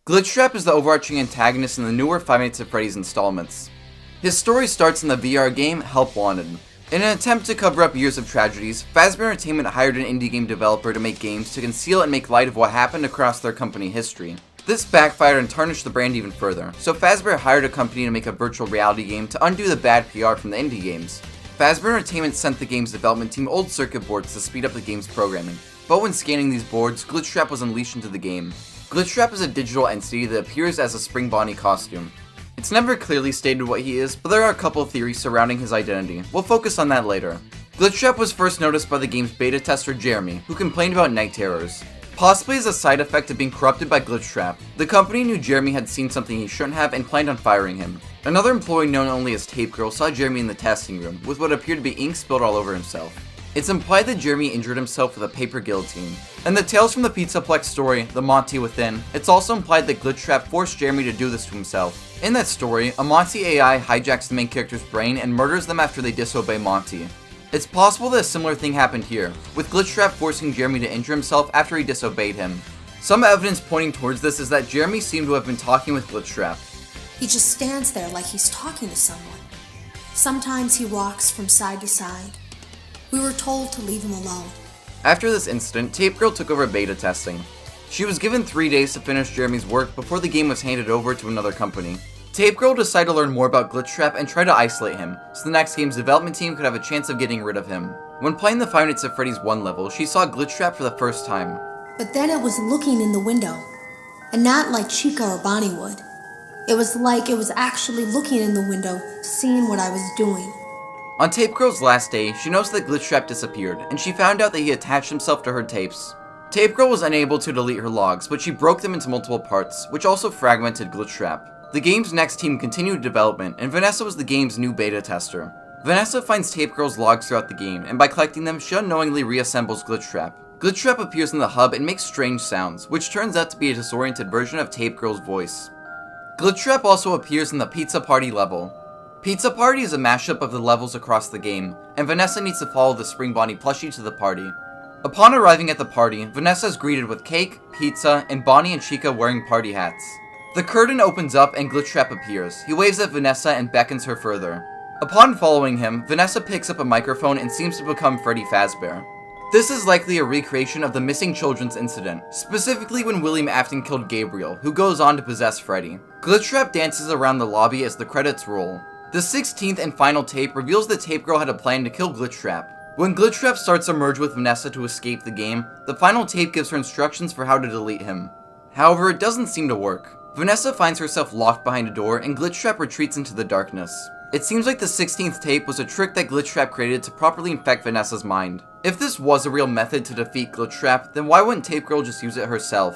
Glitchtrap is the overarching antagonist in the newer Five Nights at Freddy's installments. His story starts in the VR game Help Wanted. In an attempt to cover up years of tragedies, Fazbear Entertainment hired an indie game developer to make games to conceal and make light of what happened across their company history. This backfired and tarnished the brand even further, so Fazbear hired a company to make a virtual reality game to undo the bad PR from the indie games. Fazbear Entertainment sent the game's development team old circuit boards to speed up the game's programming, but when scanning these boards, Glitchtrap was unleashed into the game. Glitchtrap is a digital entity that appears as a Spring Bonnie costume. It's never clearly stated what he is, but there are a couple of theories surrounding his identity. We'll focus on that later. Glitchtrap was first noticed by the game's beta tester Jeremy, who complained about night terrors. Possibly as a side effect of being corrupted by Glitchtrap, the company knew Jeremy had seen something he shouldn't have and planned on firing him. Another employee known only as Tape Girl saw Jeremy in the testing room, with what appeared to be ink spilled all over himself. It's implied that Jeremy injured himself with a paper guillotine. In the Tales from the Pizzaplex story, The Monty Within, it's also implied that Glitchtrap forced Jeremy to do this to himself. In that story, a Monty AI hijacks the main character's brain and murders them after they disobey Monty. It's possible that a similar thing happened here, with Glitchtrap forcing Jeremy to injure himself after he disobeyed him. Some evidence pointing towards this is that Jeremy seemed to have been talking with Glitchtrap. He just stands there like he's talking to someone. Sometimes he rocks from side to side. We were told to leave him alone. After this incident, Tape Girl took over beta testing. She was given 3 days to finish Jeremy's work before the game was handed over to another company. Tape Girl decided to learn more about Glitchtrap and try to isolate him, so the next game's development team could have a chance of getting rid of him. When playing the Five Nights at Freddy's 1 level, she saw Glitchtrap for the first time. But then it was looking in the window, and not like Chica or Bonnie would. It was like it was actually looking in the window, seeing what I was doing. On Tape Girl's last day, she noticed that Glitchtrap disappeared, and she found out that he attached himself to her tapes. Tape Girl was unable to delete her logs, but she broke them into multiple parts, which also fragmented Glitchtrap. The game's next team continued development, and Vanessa was the game's new beta tester. Vanessa finds Tape Girl's logs throughout the game, and by collecting them, she unknowingly reassembles Glitchtrap. Glitchtrap appears in the hub and makes strange sounds, which turns out to be a disoriented version of Tape Girl's voice. Glitchtrap also appears in the Pizza Party level. Pizza Party is a mashup of the levels across the game, and Vanessa needs to follow the Spring Bonnie plushie to the party. Upon arriving at the party, Vanessa is greeted with cake, pizza, and Bonnie and Chica wearing party hats. The curtain opens up and Glitchtrap appears. He waves at Vanessa and beckons her further. Upon following him, Vanessa picks up a microphone and seems to become Freddy Fazbear. This is likely a recreation of the missing children's incident, specifically when William Afton killed Gabriel, who goes on to possess Freddy. Glitchtrap dances around the lobby as the credits roll. The 16th and final tape reveals that Tape Girl had a plan to kill Glitchtrap. When Glitchtrap starts to merge with Vanessa to escape the game, the final tape gives her instructions for how to delete him. However, it doesn't seem to work. Vanessa finds herself locked behind a door and Glitchtrap retreats into the darkness. It seems like the 16th tape was a trick that Glitchtrap created to properly infect Vanessa's mind. If this was a real method to defeat Glitchtrap, then why wouldn't Tape Girl just use it herself?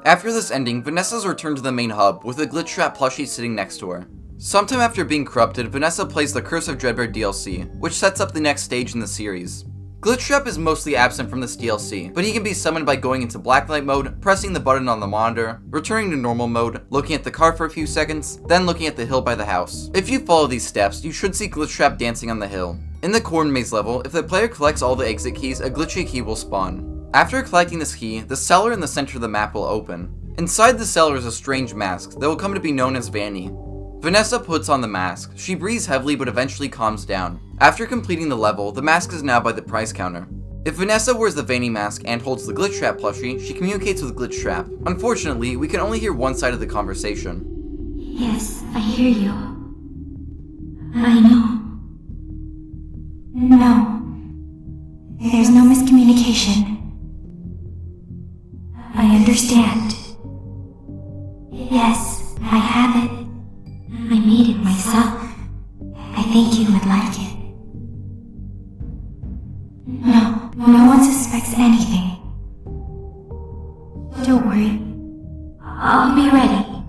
After this ending, Vanessa's returned to the main hub, with a Glitchtrap plushie sitting next to her. Sometime after being corrupted, Vanessa plays the Curse of Dreadbear DLC, which sets up the next stage in the series. Glitchtrap is mostly absent from this DLC, but he can be summoned by going into blacklight mode, pressing the button on the monitor, returning to normal mode, looking at the car for a few seconds, then looking at the hill by the house. If you follow these steps, you should see Glitchtrap dancing on the hill. In the corn maze level, if the player collects all the exit keys, a glitchy key will spawn. After collecting this key, the cellar in the center of the map will open. Inside the cellar is a strange mask that will come to be known as Vanny. Vanessa puts on the mask. She breathes heavily but eventually calms down. After completing the level, the mask is now by the price counter. If Vanessa wears the Vanny mask and holds the Glitchtrap plushie, she communicates with Glitchtrap. Unfortunately, we can only hear one side of the conversation. Yes, I hear you. I know. No. There's no miscommunication. I understand. Yes, I have it. I made it myself. I think you would like it. No one suspects anything. Don't worry. I'll be ready.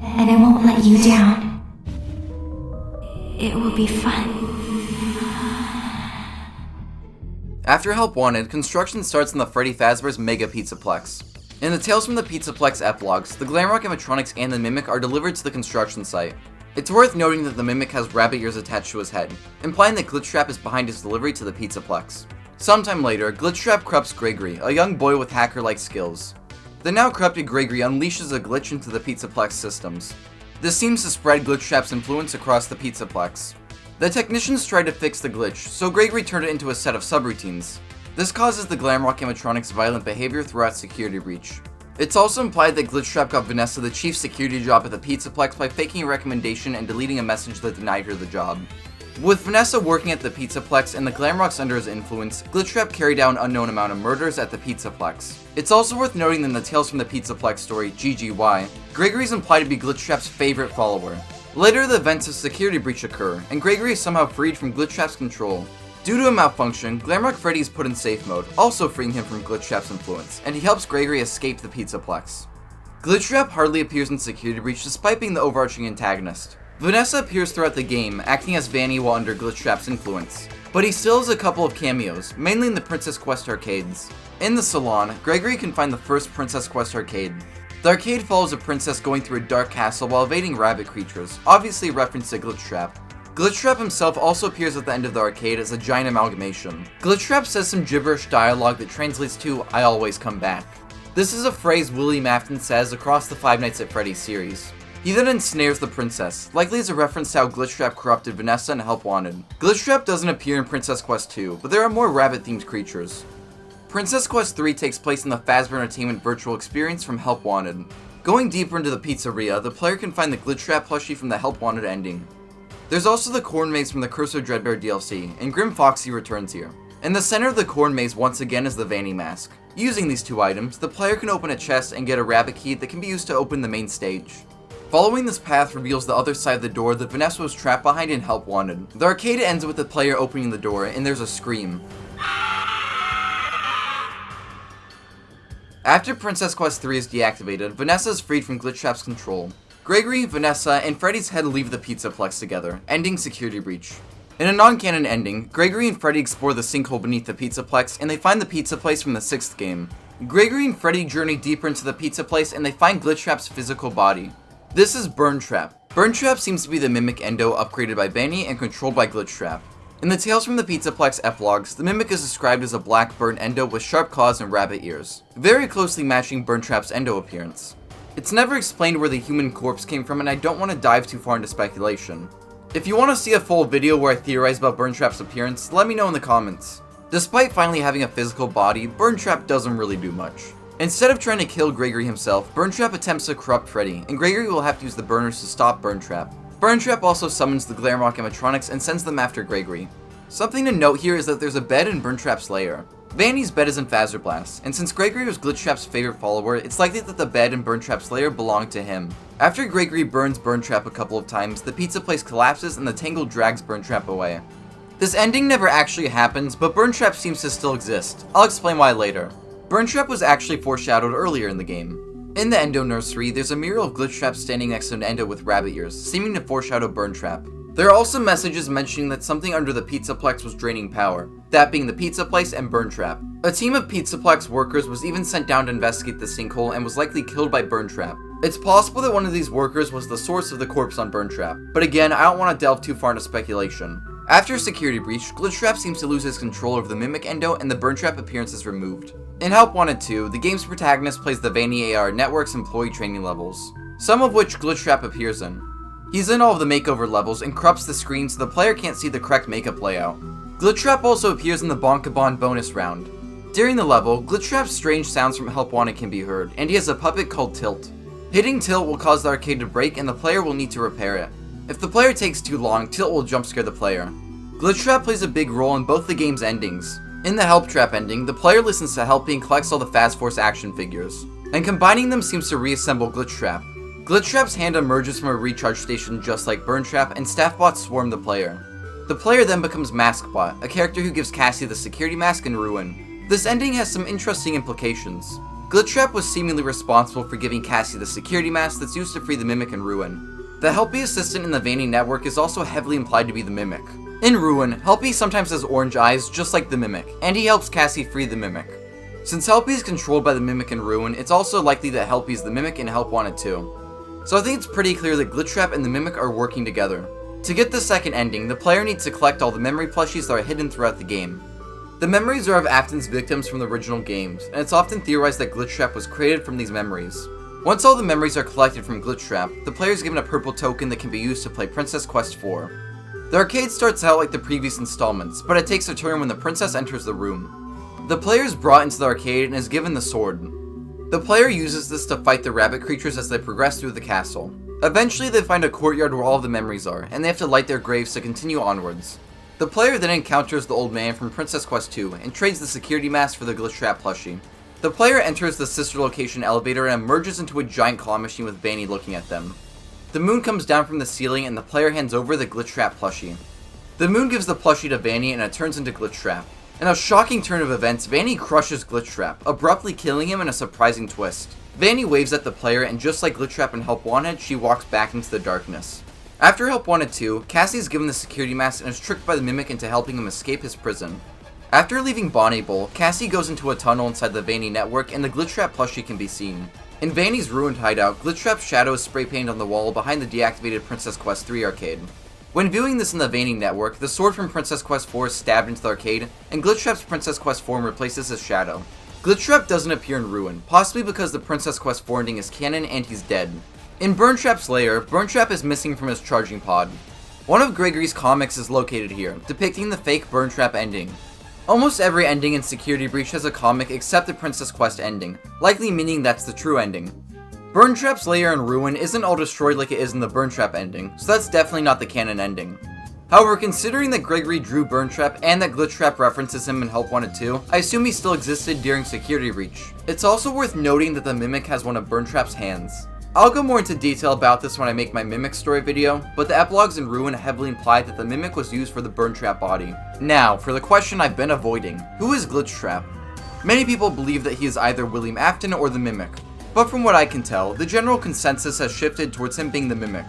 And I won't let you down. It will be fun. After Help Wanted, construction starts on the Freddy Fazbear's Mega Pizzaplex. In the Tales from the Pizzaplex Epilogues, the Glamrock animatronics and the Mimic are delivered to the construction site. It's worth noting that the Mimic has rabbit ears attached to his head, implying that Glitchtrap is behind his delivery to the Pizzaplex. Sometime later, Glitchtrap corrupts Gregory, a young boy with hacker-like skills. The now corrupted Gregory unleashes a glitch into the Pizzaplex systems. This seems to spread Glitchtrap's influence across the Pizzaplex. The technicians tried to fix the glitch, so Gregory turned it into a set of subroutines. This causes the Glamrock animatronic's violent behavior throughout Security Breach. It's also implied that Glitchtrap got Vanessa the chief security job at the Pizzaplex by faking a recommendation and deleting a message that denied her the job. With Vanessa working at the Pizzaplex and the Glamrocks under his influence, Glitchtrap carried out an unknown amount of murders at the Pizzaplex. It's also worth noting that in the Tales from the Pizzaplex story, GGY, Gregory is implied to be Glitchtrap's favorite follower. Later, the events of Security Breach occur, and Gregory is somehow freed from Glitchtrap's control. Due to a malfunction, Glamrock Freddy is put in safe mode, also freeing him from Glitchtrap's influence, and he helps Gregory escape the Pizzaplex. Glitchtrap hardly appears in Security Breach despite being the overarching antagonist. Vanessa appears throughout the game, acting as Vanny while under Glitchtrap's influence. But he still has a couple of cameos, mainly in the Princess Quest arcades. In the salon, Gregory can find the first Princess Quest arcade. The arcade follows a princess going through a dark castle while evading rabbit creatures, obviously a reference to Glitchtrap. Glitchtrap himself also appears at the end of the arcade as a giant amalgamation. Glitchtrap says some gibberish dialogue that translates to, "I always come back." This is a phrase William Afton says across the Five Nights at Freddy's series. He then ensnares the princess, likely as a reference to how Glitchtrap corrupted Vanessa and Help Wanted. Glitchtrap doesn't appear in Princess Quest 2, but there are more rabbit-themed creatures. Princess Quest 3 takes place in the Fazbear Entertainment virtual experience from Help Wanted. Going deeper into the pizzeria, the player can find the Glitchtrap plushie from the Help Wanted ending. There's also the corn maze from the Curse of Dreadbear DLC, and Grim Foxy returns here. In the center of the corn maze once again is the Vanny mask. Using these two items, the player can open a chest and get a rabbit key that can be used to open the main stage. Following this path reveals the other side of the door that Vanessa was trapped behind in Help Wanted. The arcade ends with the player opening the door, and there's a scream. After Princess Quest 3 is deactivated, Vanessa is freed from Glitchtrap's control. Gregory, Vanessa, and Freddy's head leave the Pizzaplex together, ending Security Breach. In a non-canon ending, Gregory and Freddy explore the sinkhole beneath the Pizzaplex, and they find the pizza place from the 6th game. Gregory and Freddy journey deeper into the pizza place, and they find Glitchtrap's physical body. This is Burntrap. Burntrap seems to be the Mimic Endo upgraded by Vanny and controlled by Glitchtrap. In the Tales from the Pizzaplex Epilogues, the Mimic is described as a black burnt Endo with sharp claws and rabbit ears, very closely matching Burntrap's Endo appearance. It's never explained where the human corpse came from, and I don't want to dive too far into speculation. If you want to see a full video where I theorize about Burntrap's appearance, let me know in the comments. Despite finally having a physical body, Burntrap doesn't really do much. Instead of trying to kill Gregory himself, Burntrap attempts to corrupt Freddy, and Gregory will have to use the burners to stop Burntrap. Burntrap also summons the Glamrock animatronics and sends them after Gregory. Something to note here is that there's a bed in Burntrap's lair. Vanny's bed is in Fazerblast, and since Gregory was Glitchtrap's favorite follower, it's likely that the bed in Burntrap's lair belonged to him. After Gregory burns Burntrap a couple of times, the pizza place collapses and the Tangle drags Burntrap away. This ending never actually happens, but Burntrap seems to still exist. I'll explain why later. Burntrap was actually foreshadowed earlier in the game. In the Endo Nursery, there's a mural of Glitchtrap standing next to an Endo with rabbit ears, seeming to foreshadow Burntrap. There are also messages mentioning that something under the Pizzaplex was draining power, that being the pizza place and Burntrap. A team of Pizzaplex workers was even sent down to investigate the sinkhole and was likely killed by Burntrap. It's possible that one of these workers was the source of the corpse on Burntrap, but again, I don't want to delve too far into speculation. After Security Breach, Glitchtrap seems to lose his control over the Mimic Endo and the Burntrap appearance is removed. In Help Wanted 2, the game's protagonist plays the Vanny AR Network's employee training levels, some of which Glitchtrap appears in. He's in all of the makeover levels and corrupts the screen so the player can't see the correct makeup layout. Glitchtrap also appears in the Bonkabon bonus round. During the level, Glitchtrap's strange sounds from Help Wanted can be heard, and he has a puppet called Tilt. Hitting Tilt will cause the arcade to break and the player will need to repair it. If the player takes too long, Tilt will jump scare the player. Glitchtrap plays a big role in both the game's endings. In the Help Trap ending, the player listens to Helpy and collects all the Fast Force action figures, and combining them seems to reassemble Glitchtrap. Glitchtrap's hand emerges from a recharge station just like Burntrap, and Staffbots swarm the player. The player then becomes Maskbot, a character who gives Cassie the security mask in Ruin. This ending has some interesting implications. Glitchtrap was seemingly responsible for giving Cassie the security mask that's used to free the Mimic in Ruin. The Helpy assistant in the Vanny network is also heavily implied to be the Mimic. In Ruin, Helpy sometimes has orange eyes just like the Mimic, and he helps Cassie free the Mimic. Since Helpy is controlled by the Mimic in Ruin, it's also likely that Helpy is the Mimic in Help Wanted 2. So I think it's pretty clear that Glitchtrap and the Mimic are working together. To get the second ending, the player needs to collect all the memory plushies that are hidden throughout the game. The memories are of Afton's victims from the original games, and it's often theorized that Glitchtrap was created from these memories. Once all the memories are collected from Glitchtrap, the player is given a purple token that can be used to play Princess Quest 4. The arcade starts out like the previous installments, but it takes a turn when the princess enters the room. The player is brought into the arcade and is given the sword. The player uses this to fight the rabbit creatures as they progress through the castle. Eventually they find a courtyard where all the memories are, and they have to light their graves to continue onwards. The player then encounters the old man from Princess Quest 2 and trades the security mask for the Glitchtrap plushie. The player enters the sister location elevator and emerges into a giant claw machine with Vanny looking at them. The moon comes down from the ceiling and the player hands over the Glitchtrap plushie. The moon gives the plushie to Vanny and it turns into Glitchtrap. In a shocking turn of events, Vanny crushes Glitchtrap, abruptly killing him in a surprising twist. Vanny waves at the player and just like Glitchtrap and Help Wanted, she walks back into the darkness. After Help Wanted 2, Cassie is given the security mask and is tricked by the Mimic into helping him escape his prison. After leaving Bonnie Bowl, Cassie goes into a tunnel inside the Vanny network and the Glitchtrap plushie can be seen. In Vanny's ruined hideout, Glitchtrap's shadow is spray painted on the wall behind the deactivated Princess Quest 3 arcade. When viewing this in the Vanny network, the sword from Princess Quest 4 is stabbed into the arcade, and Glitchtrap's Princess Quest form replaces his shadow. Glitchtrap doesn't appear in Ruin, possibly because the Princess Quest 4 ending is canon and he's dead. In Burntrap's lair, Burntrap is missing from his charging pod. One of Gregory's comics is located here, depicting the fake Burntrap ending. Almost every ending in Security Breach has a comic except the Princess Quest ending, likely meaning that's the true ending. Burntrap's lair in Ruin isn't all destroyed like it is in the Burntrap ending, so that's definitely not the canon ending. However, considering that Gregory drew Burntrap and that Glitchtrap references him in Help Wanted 2, I assume he still existed during Security Breach. It's also worth noting that the Mimic has one of Burntrap's hands. I'll go more into detail about this when I make my Mimic story video, but the epilogues in Ruin heavily imply that the Mimic was used for the Burntrap body. Now, for the question I've been avoiding, who is Glitchtrap? Many people believe that he is either William Afton or the Mimic, but from what I can tell, the general consensus has shifted towards him being the Mimic.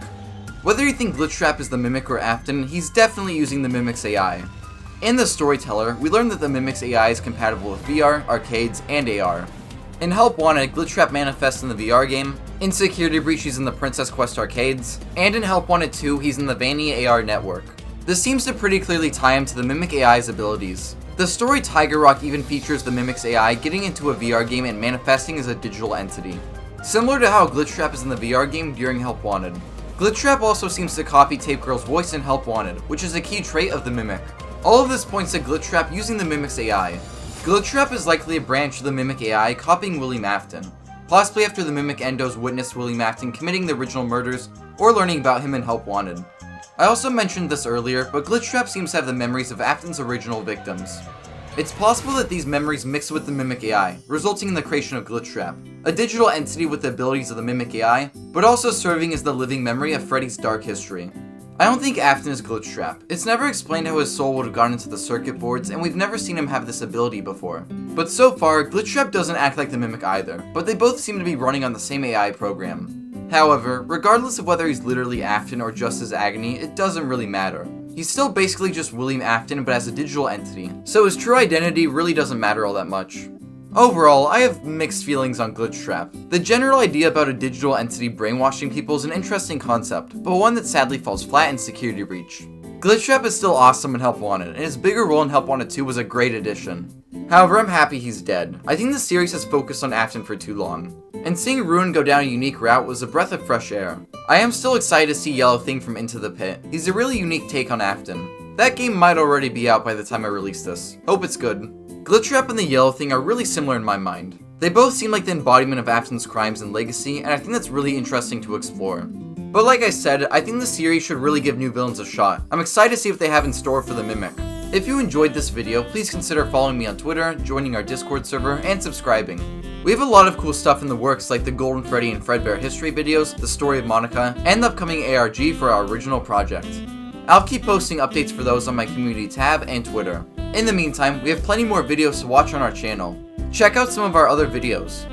Whether you think Glitchtrap is the Mimic or Afton, he's definitely using the Mimic's AI. In The Storyteller, we learn that the Mimic's AI is compatible with VR, arcades, and AR. In Help Wanted, Glitchtrap manifests in the VR game, in Security Breach he's in the Princess Quest arcades, and in Help Wanted 2 he's in the Vanny AR network. This seems to pretty clearly tie him to the Mimic AI's abilities. The story Tiger Rock even features the Mimic's AI getting into a VR game and manifesting as a digital entity. Similar to how Glitchtrap is in the VR game during Help Wanted. Glitchtrap also seems to copy Tape Girl's voice in Help Wanted, which is a key trait of the Mimic. All of this points to Glitchtrap using the Mimic's AI. Glitchtrap is likely a branch of the Mimic AI copying William Afton, possibly after the Mimic Endos witnessed William Afton committing the original murders or learning about him in Help Wanted. I also mentioned this earlier, but Glitchtrap seems to have the memories of Afton's original victims. It's possible that these memories mix with the Mimic AI, resulting in the creation of Glitchtrap, a digital entity with the abilities of the Mimic AI, but also serving as the living memory of Freddy's dark history. I don't think Afton is Glitchtrap. It's never explained how his soul would have gone into the circuit boards, and we've never seen him have this ability before. But so far, Glitchtrap doesn't act like the Mimic either, but they both seem to be running on the same AI program. However, regardless of whether he's literally Afton or just his agony, it doesn't really matter. He's still basically just William Afton but as a digital entity, so his true identity really doesn't matter all that much. Overall, I have mixed feelings on Glitchtrap. The general idea about a digital entity brainwashing people is an interesting concept, but one that sadly falls flat in Security Breach. Glitchtrap is still awesome in Help Wanted, and his bigger role in Help Wanted 2 was a great addition. However, I'm happy he's dead. I think the series has focused on Afton for too long, and seeing Ruin go down a unique route was a breath of fresh air. I am still excited to see Yellow Thing from Into the Pit. He's a really unique take on Afton. That game might already be out by the time I release this. Hope it's good. Glitchtrap and the Yellow Thing are really similar in my mind. They both seem like the embodiment of Afton's crimes and legacy, and I think that's really interesting to explore. But like I said, I think the series should really give new villains a shot. I'm excited to see what they have in store for the Mimic. If you enjoyed this video, please consider following me on Twitter, joining our Discord server, and subscribing. We have a lot of cool stuff in the works like the Golden Freddy and Fredbear history videos, the story of Monica, and the upcoming ARG for our original project. I'll keep posting updates for those on my community tab and Twitter. In the meantime, we have plenty more videos to watch on our channel. Check out some of our other videos.